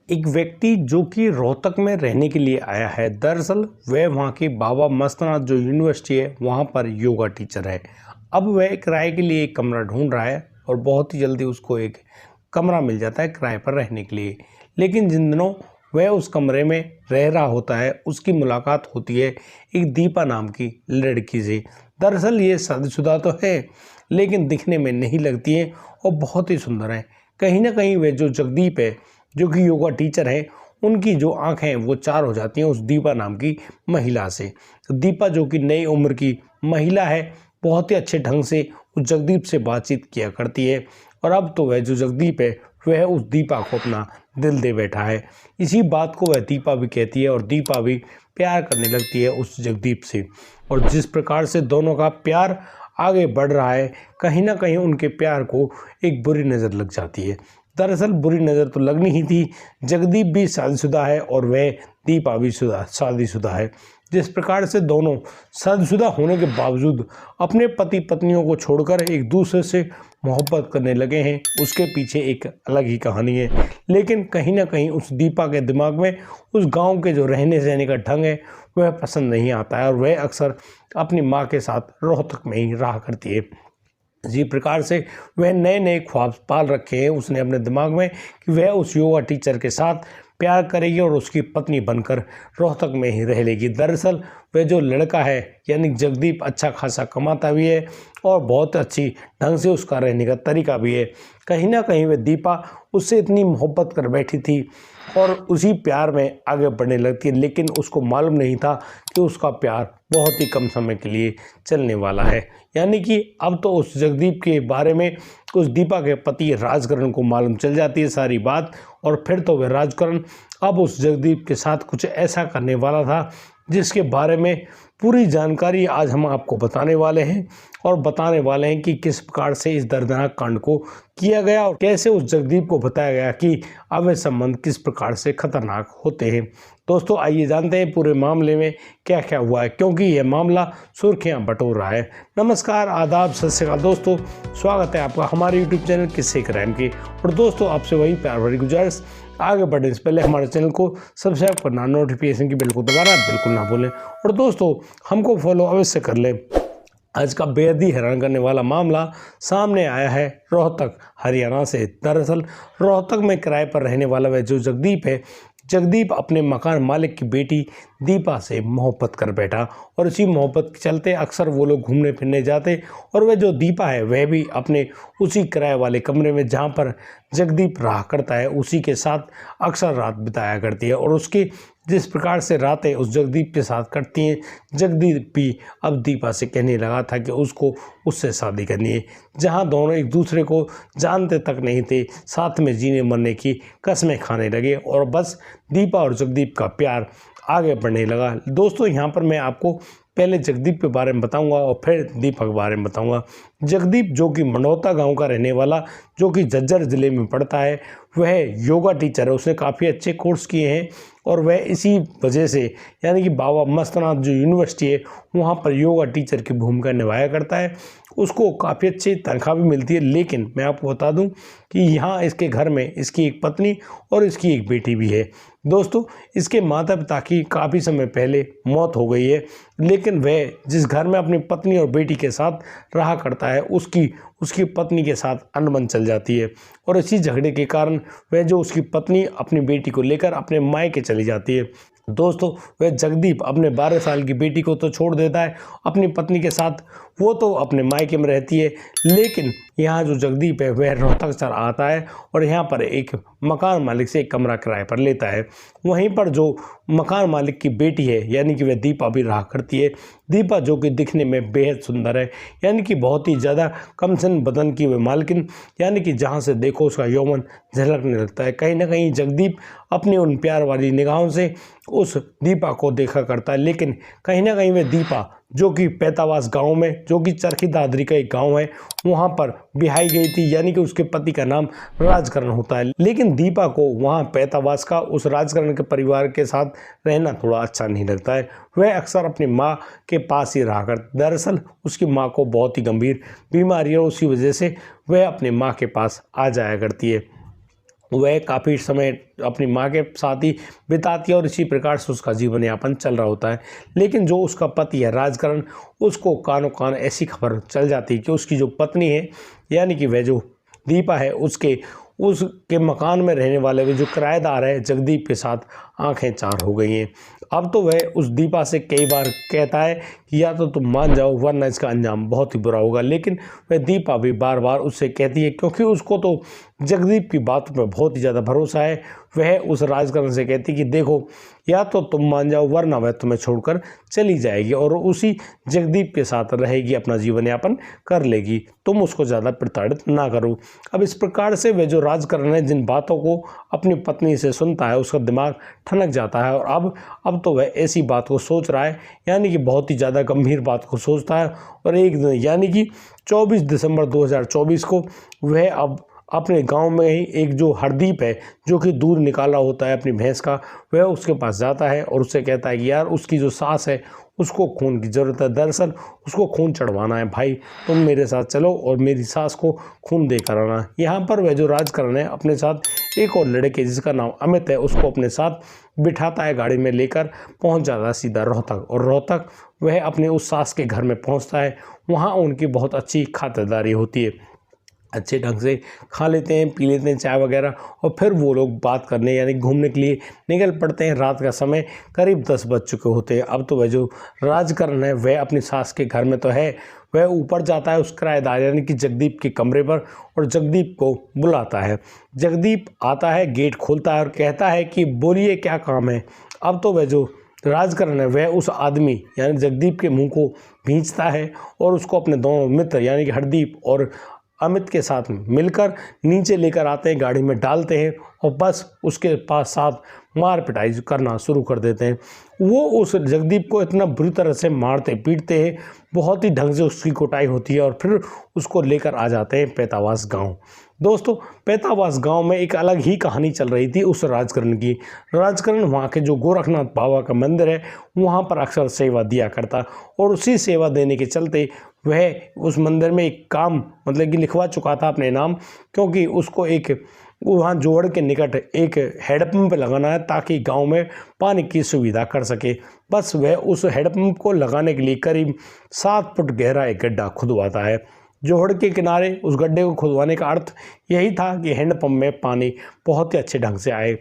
एक व्यक्ति जो कि रोहतक में रहने के लिए आया है। दरअसल वह वहाँ की बाबा मस्तनाथ जो यूनिवर्सिटी है वहाँ पर योगा टीचर है। अब वह किराए के लिए एक कमरा ढूंढ रहा है और बहुत ही जल्दी उसको एक कमरा मिल जाता है किराए पर रहने के लिए। लेकिन जिन दिनों वह उस कमरे में रह रहा होता है उसकी मुलाकात होती है एक दीपा नाम की लड़की से। दरअसल ये शादीशुदा तो है लेकिन दिखने में नहीं लगती है और बहुत ही सुंदर है। कहीं ना कहीं वह जो जगदीप है जो कि योगा टीचर है उनकी जो आंखें हैं वो चार हो जाती हैं उस दीपा नाम की महिला से। दीपा जो कि नई उम्र की महिला है बहुत ही अच्छे ढंग से उस जगदीप से बातचीत किया करती है और अब तो वह जो जगदीप है वह उस दीपा को अपना दिल दे बैठा है। इसी बात को वह दीपा भी कहती है और दीपा भी प्यार करने लगती है उस जगदीप से। और जिस प्रकार से दोनों का प्यार आगे बढ़ रहा है कहीं ना कहीं उनके प्यार को एक बुरी नज़र लग जाती है। दरअसल बुरी नज़र तो लगनी ही थी, जगदीप भी शादीशुदा है और वह दीपा भी शादीशुदा है। जिस प्रकार से दोनों शादीशुदा होने के बावजूद अपने पति पत्नियों को छोड़कर एक दूसरे से मोहब्बत करने लगे हैं उसके पीछे एक अलग ही कहानी है। लेकिन कहीं ना कहीं उस दीपा के दिमाग में उस गांव के जो रहने सहने का ढंग है वह पसंद नहीं आता है और वह अक्सर अपनी माँ के साथ रोहतक में ही रहा करती है। इसी प्रकार से वह नए नए ख्वाब पाल रखे हैं उसने अपने दिमाग में कि वह उस योगा टीचर के साथ प्यार करेगी और उसकी पत्नी बनकर रोहतक में ही रह लेगी। दरअसल वह जो लड़का है यानी जगदीप अच्छा खासा कमाता भी है और बहुत अच्छी ढंग से उसका रहने का तरीका भी है। कहीं ना कहीं वह दीपा उससे इतनी मोहब्बत कर बैठी थी और उसी प्यार में आगे बढ़ने लगती है लेकिन उसको मालूम नहीं था कि उसका प्यार बहुत ही कम समय के लिए चलने वाला है। यानी कि अब तो उस जगदीप के बारे में उस दीपा के पति राजकरण को मालूम चल जाती है सारी बात और फिर तो वह राजकरण अब उस जगदीप के साथ कुछ ऐसा करने वाला था जिसके बारे में पूरी जानकारी आज हम आपको बताने वाले हैं और बताने वाले हैं कि किस प्रकार से इस दर्दनाक कांड को किया गया और कैसे उस जगदीप को बताया गया कि अवैध संबंध किस प्रकार से खतरनाक होते हैं। दोस्तों आइए जानते हैं पूरे मामले में क्या क्या हुआ है क्योंकि यह मामला सुर्खियां बटोर रहा है। नमस्कार, आदाब, सत श्री अकाल दोस्तों, स्वागत है आपका हमारे यूट्यूब चैनल किस्से क्राइम के। और दोस्तों आपसे वही प्यार भरी गुजारिश, आगे बढ़ने से पहले हमारे चैनल को सब्सक्राइब करना, नोटिफिकेशन की बेल को दबाना बिल्कुल ना भूलें और दोस्तों हमको फॉलो अवश्य कर लें। आज का बेहद ही हैरान करने वाला मामला सामने आया है रोहतक हरियाणा से। दरअसल रोहतक में किराए पर रहने वाला वह जो जगदीप है, जगदीप अपने मकान मालिक की बेटी दीपा से मोहब्बत कर बैठा और इसी मोहब्बत के चलते अक्सर वो लोग घूमने फिरने जाते और वह जो दीपा है वह भी अपने उसी किराए वाले कमरे में जहाँ पर जगदीप रहा करता है उसी के साथ अक्सर रात बिताया करती है। और उसकी जिस प्रकार से रातें उस जगदीप के साथ कटती हैं, जगदीप भी अब दीपा से कहने लगा था कि उसको उससे शादी करनी है। जहां दोनों एक दूसरे को जानते तक नहीं थे साथ में जीने मरने की कस्में खाने लगे और बस दीपा और जगदीप का प्यार आगे बढ़ने लगा। दोस्तों यहाँ पर मैं आपको पहले जगदीप के बारे में बताऊंगा और फिर दीपा के बारे में बताऊंगा। जगदीप जो कि मनौता गांव का रहने वाला जो कि झज्जर ज़िले में पड़ता है वह योगा टीचर है। उसने काफ़ी अच्छे कोर्स किए हैं और वह इसी वजह से यानी कि बाबा मस्तनाथ जो यूनिवर्सिटी है वहाँ पर योगा टीचर की भूमिका निभाया करता है। उसको काफ़ी अच्छी तनख्वाह भी मिलती है। लेकिन मैं आपको बता दूं कि यहाँ इसके घर में इसकी एक पत्नी और इसकी एक बेटी भी है। दोस्तों इसके माता पिता की काफ़ी समय पहले मौत हो गई है लेकिन वह जिस घर में अपनी पत्नी और बेटी के साथ रहा करता है उसकी पत्नी के साथ अनबन चल जाती है और इसी झगड़े के कारण वह जो उसकी पत्नी अपनी बेटी को लेकर अपने मायके चली जाती है। दोस्तों वह जगदीप अपने 12 साल की बेटी को तो छोड़ देता है अपनी पत्नी के साथ, वो तो अपने मायके में रहती है। लेकिन यहाँ जो जगदीप है वह रोहतक से आता है और यहाँ पर एक मकान मालिक से एक कमरा किराए पर लेता है। वहीं पर जो मकान मालिक की बेटी है यानी कि वह दीपा भी रहा करती है। दीपा जो कि दिखने में बेहद सुंदर है यानी कि बहुत ही ज़्यादा कमसन बदन की वह मालकिन यानी कि जहाँ से देखो उसका यौवन झलकने लगता है। कहीं ना कहीं जगदीप अपनी उन प्यार वाली निगाहों से उस दीपा को देखा करता है लेकिन कहीं ना कहीं वह दीपा जो कि पैतावास गांव में जो कि चरखी दादरी का एक गांव है वहां पर बिहाई गई थी यानी कि उसके पति का नाम राजकरण होता है। लेकिन दीपा को वहां पैतावास का उस राजकरण के परिवार के साथ रहना थोड़ा अच्छा नहीं लगता है। वह अक्सर अपनी माँ के पास ही रहा कर, दरअसल उसकी माँ को बहुत ही गंभीर बीमारी है उसी वजह से वह अपनी माँ के पास आ जाया करती है। वह काफ़ी समय अपनी माँ के साथ ही बिताती है और इसी प्रकार से उसका जीवन यापन चल रहा होता है। लेकिन जो उसका पति है राजकरण, उसको कानों कान ऐसी खबर चल जाती है कि उसकी जो पत्नी है यानी कि वह जो दीपा है उसके मकान में रहने वाले वे जो किराएदार है जगदीप के साथ आंखें चार हो गई हैं। अब तो वह उस दीपा से कई बार कहता है कि या तो तुम मान जाओ वरना इसका अंजाम बहुत ही बुरा होगा, लेकिन वह दीपा भी बार बार उससे कहती है क्योंकि उसको तो जगदीप की बातों पर बहुत ही ज़्यादा भरोसा है। वह उस राजकरण से कहती कि देखो या तो तुम मान जाओ वरना वह तुम्हें छोड़कर चली जाएगी और उसी जगदीप के साथ रहेगी, अपना जीवन यापन कर लेगी, तुम उसको ज़्यादा प्रताड़ित ना करो। अब इस प्रकार से वह जो राजकरण है जिन बातों को अपनी पत्नी से सुनता है उसका दिमाग ठनक जाता है और अब तो वह ऐसी बात को सोच रहा है, यानी कि बहुत ही ज़्यादा गंभीर बात को सोचता है। और एक दिन यानी कि 24 दिसंबर 2024 को वह अब अपने गांव में ही एक जो हरदीप है जो कि दूध निकाला होता है अपनी भैंस का, वह उसके पास जाता है और उससे कहता है कि यार उसकी जो सास है उसको खून की ज़रूरत है, दरअसल उसको खून चढ़वाना है, भाई तुम मेरे साथ चलो और मेरी सास को खून देकर आना। यहाँ पर वह जो राजकरण है अपने साथ एक और लड़के जिसका नाम अमित है उसको अपने साथ बिठाता है, गाड़ी में लेकर पहुँच जाता है सीधा रोहतक, और रोहतक वह अपने उस सास के घर में पहुँचता है। वहाँ उनकी बहुत अच्छी खातिरदारी होती है, अच्छे ढंग से खा लेते हैं, पी लेते हैं चाय वगैरह, और फिर वो लोग बात करने यानी घूमने के लिए निकल पड़ते हैं। रात का समय करीब 10 बज चुके होते हैं। अब तो वह जो राजकरण है वह अपनी सास के घर में तो है, वह ऊपर जाता है उस किराएदार यानी कि जगदीप के कमरे पर और जगदीप को बुलाता है। जगदीप आता है, गेट खोलता है और कहता है कि बोलिए क्या काम है। अब तो वह जो राजकरण है वह उस आदमी यानी जगदीप के मुंह को भींचता है और उसको अपने दोनों मित्र यानी कि हरदीप और अमित के साथ मिलकर नीचे लेकर आते हैं, गाड़ी में डालते हैं और बस उसके पास साथ मार पिटाई करना शुरू कर देते हैं। वो उस जगदीप को इतना बुरी तरह से मारते पीटते हैं, बहुत ही ढंग से उसकी कुटाई होती है और फिर उसको लेकर आ जाते हैं पैतावास गांव। दोस्तों पैतावास गांव में एक अलग ही कहानी चल रही थी उस राजकरण की। राजकरण वहाँ के जो गोरखनाथ बाबा का मंदिर है वहाँ पर अक्सर सेवा दिया करता और उसी सेवा देने के चलते वह उस मंदिर में एक काम मतलब कि लिखवा चुका था अपने नाम, क्योंकि उसको एक वहाँ जोड़ के निकट एक हैंडपम्प लगाना है ताकि गांव में पानी की सुविधा कर सके। बस वह उस हैंडपम्प को लगाने के लिए करीब 7 फुट गहरा एक गड्ढा खुदवाता है। जोहड़ के किनारे उस गड्ढे को खुदवाने का अर्थ यही था कि हैंडपम्प में पानी बहुत ही अच्छे ढंग से आए।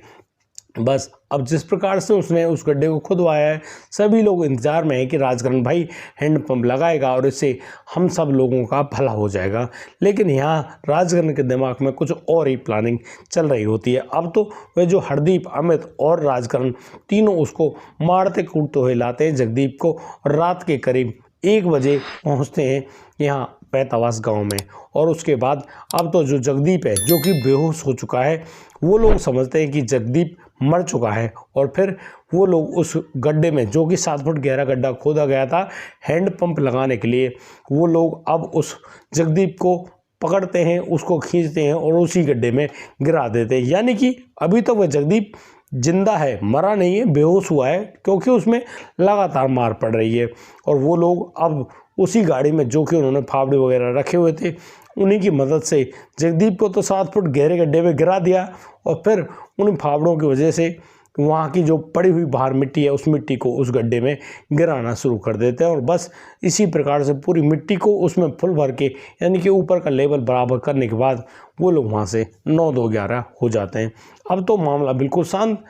बस अब जिस प्रकार से उसने उस गड्ढे को खुदवाया है, सभी लोग इंतजार में हैं कि राजकरण भाई हैंडपंप लगाएगा और इससे हम सब लोगों का भला हो जाएगा। लेकिन यहाँ राजकरण के दिमाग में कुछ और ही प्लानिंग चल रही होती है। अब तो वह जो हरदीप, अमित और राजकरण तीनों उसको मारते कूटते हुए लाते हैं जगदीप को, और रात के करीब 1 बजे पहुँचते हैं यहाँ पैतावास गांव में। और उसके बाद अब तो जो जगदीप है जो कि बेहोश हो चुका है, वो लोग समझते हैं कि जगदीप मर चुका है और फिर वो लोग उस गड्ढे में जो कि 7 फुट गहरा गड्ढा खोदा गया था हैंडपंप लगाने के लिए, वो लोग अब उस जगदीप को पकड़ते हैं, उसको खींचते हैं और उसी गड्ढे में गिरा देते हैं। यानी कि अभी तो वह जगदीप जिंदा है, मरा नहीं है, बेहोश हुआ है क्योंकि उसमें लगातार मार पड़ रही है। और वो लोग अब उसी गाड़ी में जो कि उन्होंने फावड़े वगैरह रखे हुए थे उन्हीं की मदद से जगदीप को तो 7 फुट गहरे गड्ढे में गिरा दिया और फिर उन फावड़ों की वजह से वहाँ की जो पड़ी हुई बाहर मिट्टी है उस मिट्टी को उस गड्ढे में गिराना शुरू कर देते हैं। और बस इसी प्रकार से पूरी मिट्टी को उसमें फुल भर के यानी कि ऊपर का लेवल बराबर करने के बाद वो लोग वहाँ से 9-2-11 हो जाते हैं। अब तो मामला बिल्कुल शांत,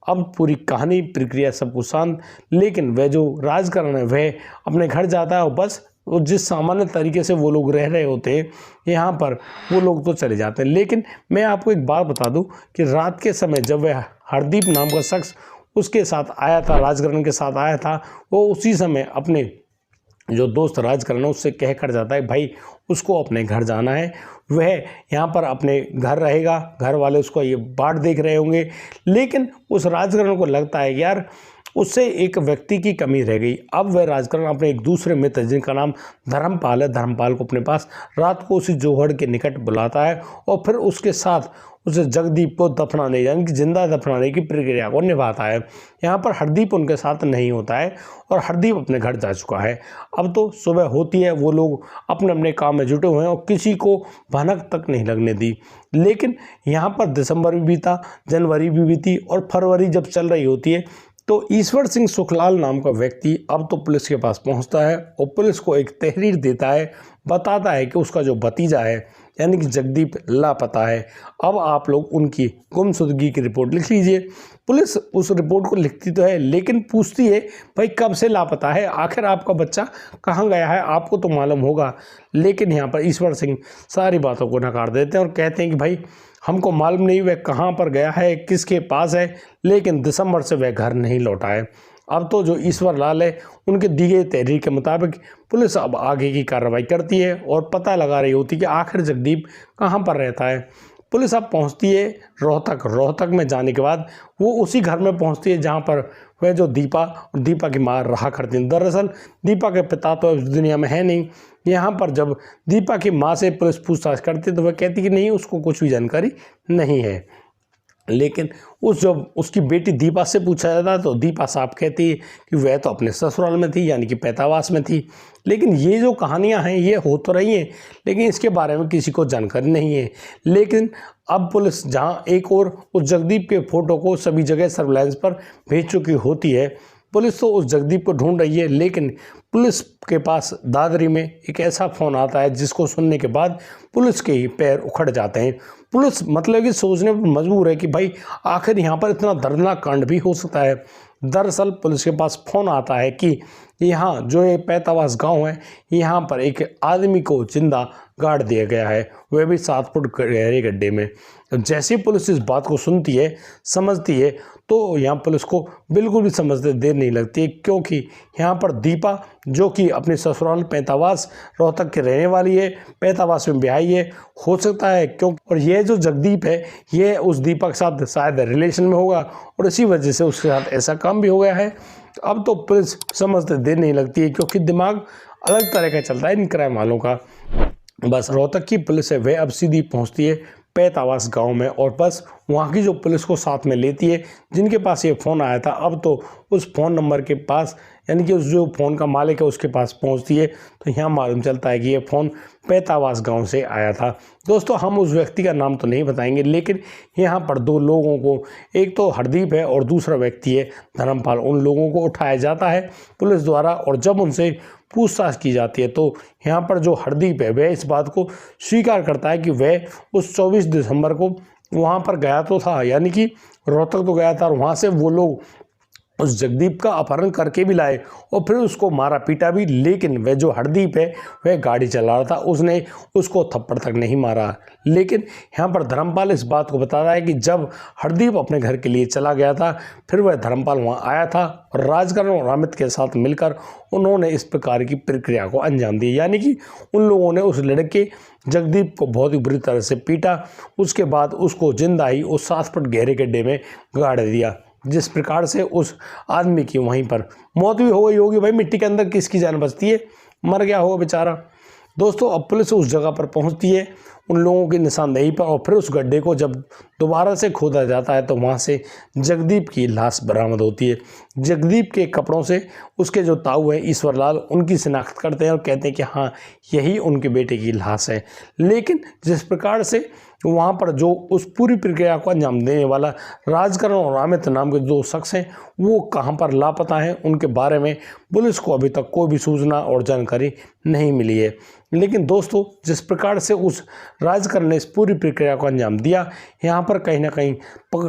अब पूरी कहानी प्रक्रिया सब कुछ शांत। लेकिन वह जो राजकरण है वह अपने घर जाता है और बस वो जिस सामान्य तरीके से वो लोग रह रहे होते हैं यहाँ पर वो लोग तो चले जाते हैं। लेकिन मैं आपको एक बात बता दूं कि रात के समय जब वह हरदीप नाम का शख्स उसके साथ आया था, राजकरण के साथ आया था, वो उसी समय अपने जो दोस्त राजकरण उससे कह कर जाता है भाई उसको अपने घर जाना है, वह यहाँ पर अपने घर रहेगा, घर वाले उसको ये बाट देख रहे होंगे। लेकिन उस राजकरण को लगता है यार उससे एक व्यक्ति की कमी रह गई। अब वह राजकरण अपने एक दूसरे मित्र जिनका नाम धर्मपाल है, धर्मपाल को अपने पास रात को उसी जोहड़ के निकट बुलाता है और फिर उसके साथ उसे जगदीप को दफनाने यानी कि जिंदा दफनाने की प्रक्रिया को निभाता है। यहाँ पर हरदीप उनके साथ नहीं होता है और हरदीप अपने घर जा चुका है। अब तो सुबह होती है, वो लोग अपने अपने काम में जुटे हुए हैं और किसी को भनक तक नहीं लगने दी। लेकिन यहाँ पर दिसंबर भी बीता, जनवरी भी बीती और फरवरी जब चल रही होती है तो ईश्वर सिंह सुखलाल नाम का व्यक्ति अब तो पुलिस के पास पहुंचता है और पुलिस को एक तहरीर देता है, बताता है कि उसका जो भतीजा है यानी कि जगदीप लापता है। अब आप लोग उनकी गुमशुदगी की रिपोर्ट लिख लीजिए। पुलिस उस रिपोर्ट को लिखती तो है लेकिन पूछती है भाई कब से लापता है, आखिर आपका बच्चा कहाँ गया है, आपको तो मालूम होगा। लेकिन यहाँ पर ईश्वर सिंह सारी बातों को नकार देते हैं और कहते हैं कि भाई हमको मालूम नहीं वह कहाँ पर गया है, किसके पास है, लेकिन दिसंबर से वह घर नहीं लौटा है। अब तो जो ईश्वर लाल है उनके दी गई तहरीर के मुताबिक पुलिस अब आगे की कार्रवाई करती है और पता लगा रही होती है कि आखिर जगदीप कहाँ पर रहता है। पुलिस अब पहुंचती है रोहतक में जाने के बाद वो उसी घर में पहुंचती है जहां पर वह जो दीपा की माँ रहा करती है। दरअसल दीपा के पिता तो इस दुनिया में है नहीं। यहाँ पर जब दीपा की माँ से पुलिस पूछताछ करती है तो वह कहती कि नहीं, उसको कुछ भी जानकारी नहीं है। लेकिन जब उसकी बेटी दीपा से पूछा जाता है तो दीपा साहब कहती है कि वह तो अपने ससुराल में थी यानी कि पैतावास में थी। लेकिन ये जो कहानियां हैं ये हो तो रही हैं लेकिन इसके बारे में किसी को जानकारी नहीं है। लेकिन अब पुलिस जहां एक और उस जगदीप के फोटो को सभी जगह सर्विलांस पर भेज चुकी होती है, पुलिस तो उस जगदीप को ढूंढ रही है। लेकिन पुलिस के पास दादरी में एक ऐसा फ़ोन आता है जिसको सुनने के बाद पुलिस के ही पैर उखड़ जाते हैं। पुलिस मतलब कि सोचने पर मजबूर है कि भाई आखिर यहाँ पर इतना दर्दनाक कांड भी हो सकता है। दरअसल पुलिस के पास फ़ोन आता है कि यहाँ जो ये पैतावास गांव है यहाँ पर एक आदमी को जिंदा गाड़ दिया गया है, वह भी 7 फुट गहरे गड्ढे में। जैसे पुलिस इस बात को सुनती है, समझती है, तो यहाँ पुलिस को बिल्कुल भी समझते देर नहीं लगती है, क्योंकि यहाँ पर दीपा जो कि अपने ससुराल पैतावास रोहतक के रहने वाली है, पैतावास में ब्याही है, हो सकता है क्यों, और यह जो जगदीप है ये उस दीपा के साथ शायद रिलेशन में होगा और इसी वजह से उसके साथ ऐसा काम भी हो गया है। अब तो पुलिस समझते देर नहीं लगती है क्योंकि दिमाग अलग तरह का चलता है इन क्राइम वालों का। बस रोहतक की पुलिस है वह अब सीधी पहुंचती है पैतावास गांव में और बस वहां की जो पुलिस को साथ में लेती है जिनके पास ये फ़ोन आया था। अब तो उस फ़ोन नंबर के पास यानी कि उस जो फ़ोन का मालिक है उसके पास पहुंचती है तो यहाँ मालूम चलता है कि ये फ़ोन पैतावास गांव से आया था। दोस्तों हम उस व्यक्ति का नाम तो नहीं बताएंगे लेकिन यहाँ पर 2 लोगों को, एक तो हरदीप है और दूसरा व्यक्ति है धर्मपाल, उन लोगों को उठाया जाता है पुलिस द्वारा और जब उनसे पूछताछ की जाती है तो यहाँ पर जो हरदीप है वह इस बात को स्वीकार करता है कि वह उस 24 दिसंबर को वहाँ पर गया तो था, यानी कि रोहतक तो गया था और वहाँ से वो लोग उस जगदीप का अपहरण करके भी लाए और फिर उसको मारा पीटा भी। लेकिन वह जो हरदीप है वह गाड़ी चला रहा था, उसने उसको थप्पड़ तक नहीं मारा। लेकिन यहाँ पर धर्मपाल इस बात को बता रहा है कि जब हरदीप अपने घर के लिए चला गया था फिर वह धर्मपाल वहाँ आया था और राजकरण और अमित के साथ मिलकर उन्होंने इस प्रकार की प्रक्रिया को अंजाम दिया, यानी कि उन लोगों ने उस लड़के जगदीप को बहुत ही बुरी तरह से पीटा, उसके बाद उसको जिंदा ही उस 7 फुट गहरे गड्ढे में गाड़ दिया, जिस प्रकार से उस आदमी की वहीं पर मौत भी हो गई होगी। भाई मिट्टी के अंदर किसकी जान बचती है, मर गया होगा बेचारा। दोस्तों अब पुलिस उस जगह पर पहुंचती है उन लोगों की निशानदेही पर और फिर उस गड्ढे को जब दोबारा से खोदा जाता है तो वहां से जगदीप की लाश बरामद होती है। जगदीप के कपड़ों से उसके जो ताऊ हैं ईश्वर लाल उनकी शिनाख्त करते हैं और कहते हैं कि हाँ यही उनके बेटे की लाश है। लेकिन जिस प्रकार से वहाँ पर जो उस पूरी प्रक्रिया को अंजाम देने वाला राजकरण और अमित नाम के 2 शख्स हैं वो कहाँ पर लापता हैं, उनके बारे में पुलिस को अभी तक कोई भी सूचना और जानकारी नहीं मिली है। लेकिन दोस्तों जिस प्रकार से उस राजकरण ने इस पूरी प्रक्रिया को अंजाम दिया, यहाँ पर कहीं ना कहीं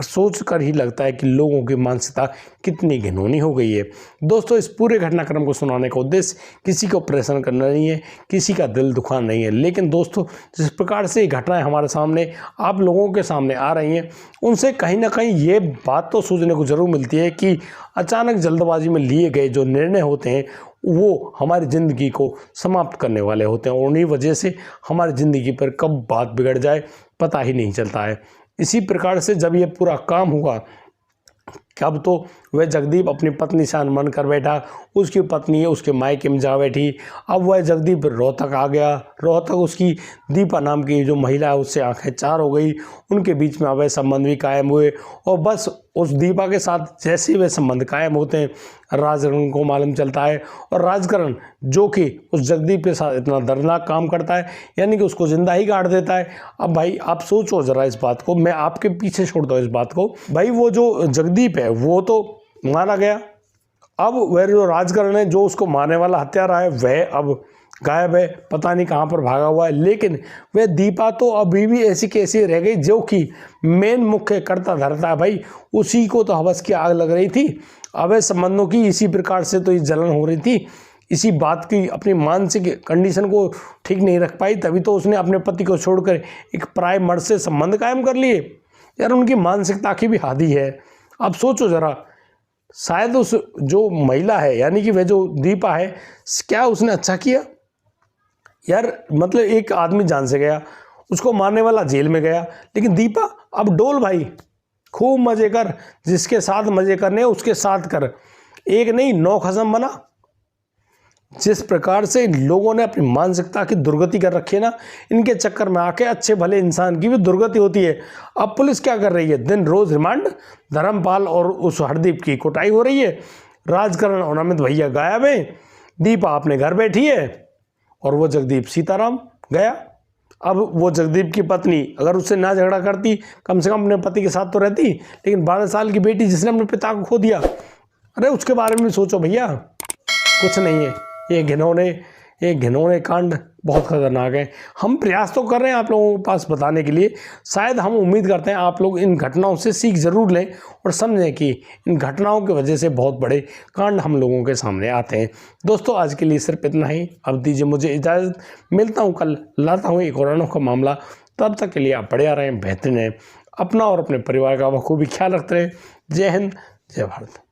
सोच कर ही लगता है कि लोगों की मानसिकता कितनी घिनौनी हो गई है। दोस्तों इस पूरे घटनाक्रम को सुनाने का उद्देश्य किसी को परेशान करना नहीं है, किसी का दिल दुखाना नहीं है। लेकिन दोस्तों जिस प्रकार से घटनाएं हमारे सामने आप लोगों के सामने आ रही हैं उनसे कहीं ना कहीं ये बात तो सोचने को जरूर मिलती है कि अचानक जल्दबाजी में लिए गए जो निर्णय होते हैं वो हमारी ज़िंदगी को समाप्त करने वाले होते हैं और उन्हीं वजह से हमारी ज़िंदगी पर कब बात बिगड़ जाए पता ही नहीं चलता है। इसी प्रकार से जब ये पूरा काम हुआ कि अब तो वह जगदीप अपनी पत्नी से अनबन कर बैठा, उसकी पत्नी उसके मायके में जा बैठी। अब वह जगदीप रोहतक आ गया। रोहतक उसकी दीपा नाम की जो महिला है उससे आंखें चार हो गई, उनके बीच में अवैध संबंध भी कायम हुए। और बस उस दीपा के साथ जैसे वे संबंध कायम होते हैं, राजकरण को मालूम चलता है। और राजकरण जो कि उस जगदीप के साथ इतना दर्दनाक काम करता है, यानी कि उसको जिंदा ही गाड़ देता है। अब भाई आप सोचो जरा इस बात को, मैं आपके पीछे छोड़ता हूँ इस बात को। भाई वो जो जगदीप है वो तो मारा गया, अब वह जो राजकरण है जो उसको मारने वाला हत्यारा है वह अब गायब है, पता नहीं कहाँ पर भागा हुआ है। लेकिन वह दीपा तो अभी भी ऐसी कैसी रह गई जो कि मेन मुख्य करता धरता है। भाई उसी को तो हवस की आग लग रही थी, अवैध संबंधों की इसी प्रकार से तो ये जलन हो रही थी, इसी बात की अपनी मानसिक कंडीशन को ठीक नहीं रख पाई, तभी तो उसने अपने पति को छोड़कर एक पराये मर्द से संबंध कायम कर लिए। यार उनकी मानसिकता की भी हादी है। अब सोचो जरा, शायद उस जो महिला है यानी कि वह जो दीपा है, क्या उसने अच्छा किया? यार मतलब एक आदमी जान से गया, उसको मारने वाला जेल में गया, लेकिन दीपा अब डोल भाई, खूब मजे कर, जिसके साथ मजे करने उसके साथ कर, एक नहीं 9 खसम बना। जिस प्रकार से लोगों ने अपनी मानसिकता की दुर्गति कर रखी है ना, इनके चक्कर में आके अच्छे भले इंसान की भी दुर्गति होती है। अब पुलिस क्या कर रही है, दिन रोज रिमांड, धर्मपाल और उस हरदीप की कुटाई हो रही है, राजकरण और अमित भैया गायब है, दीपा अपने घर बैठी है और वो जगदीप सीताराम गया। अब वो जगदीप की पत्नी अगर उससे ना झगड़ा करती, कम से कम अपने पति के साथ तो रहती, लेकिन 12 साल की बेटी जिसने अपने पिता को खो दिया, अरे उसके बारे में सोचो भैया, कुछ नहीं है। ये घिनौने कांड बहुत खतरनाक है। हम प्रयास तो कर रहे हैं आप लोगों के पास बताने के लिए, शायद हम उम्मीद करते हैं आप लोग इन घटनाओं से सीख जरूर लें और समझें कि इन घटनाओं की वजह से बहुत बड़े कांड हम लोगों के सामने आते हैं। दोस्तों आज के लिए सिर्फ इतना ही, अब दीजिए मुझे इजाज़त, मिलता हूँ कल, लाता हूँ एक और अनोखा मामला। तब तक के लिए आप बढ़िया रहें, बेहतरीन रहें, अपना और अपने परिवार का बखूबी ख्याल रखते रहें। जय हिंद, जय भारत।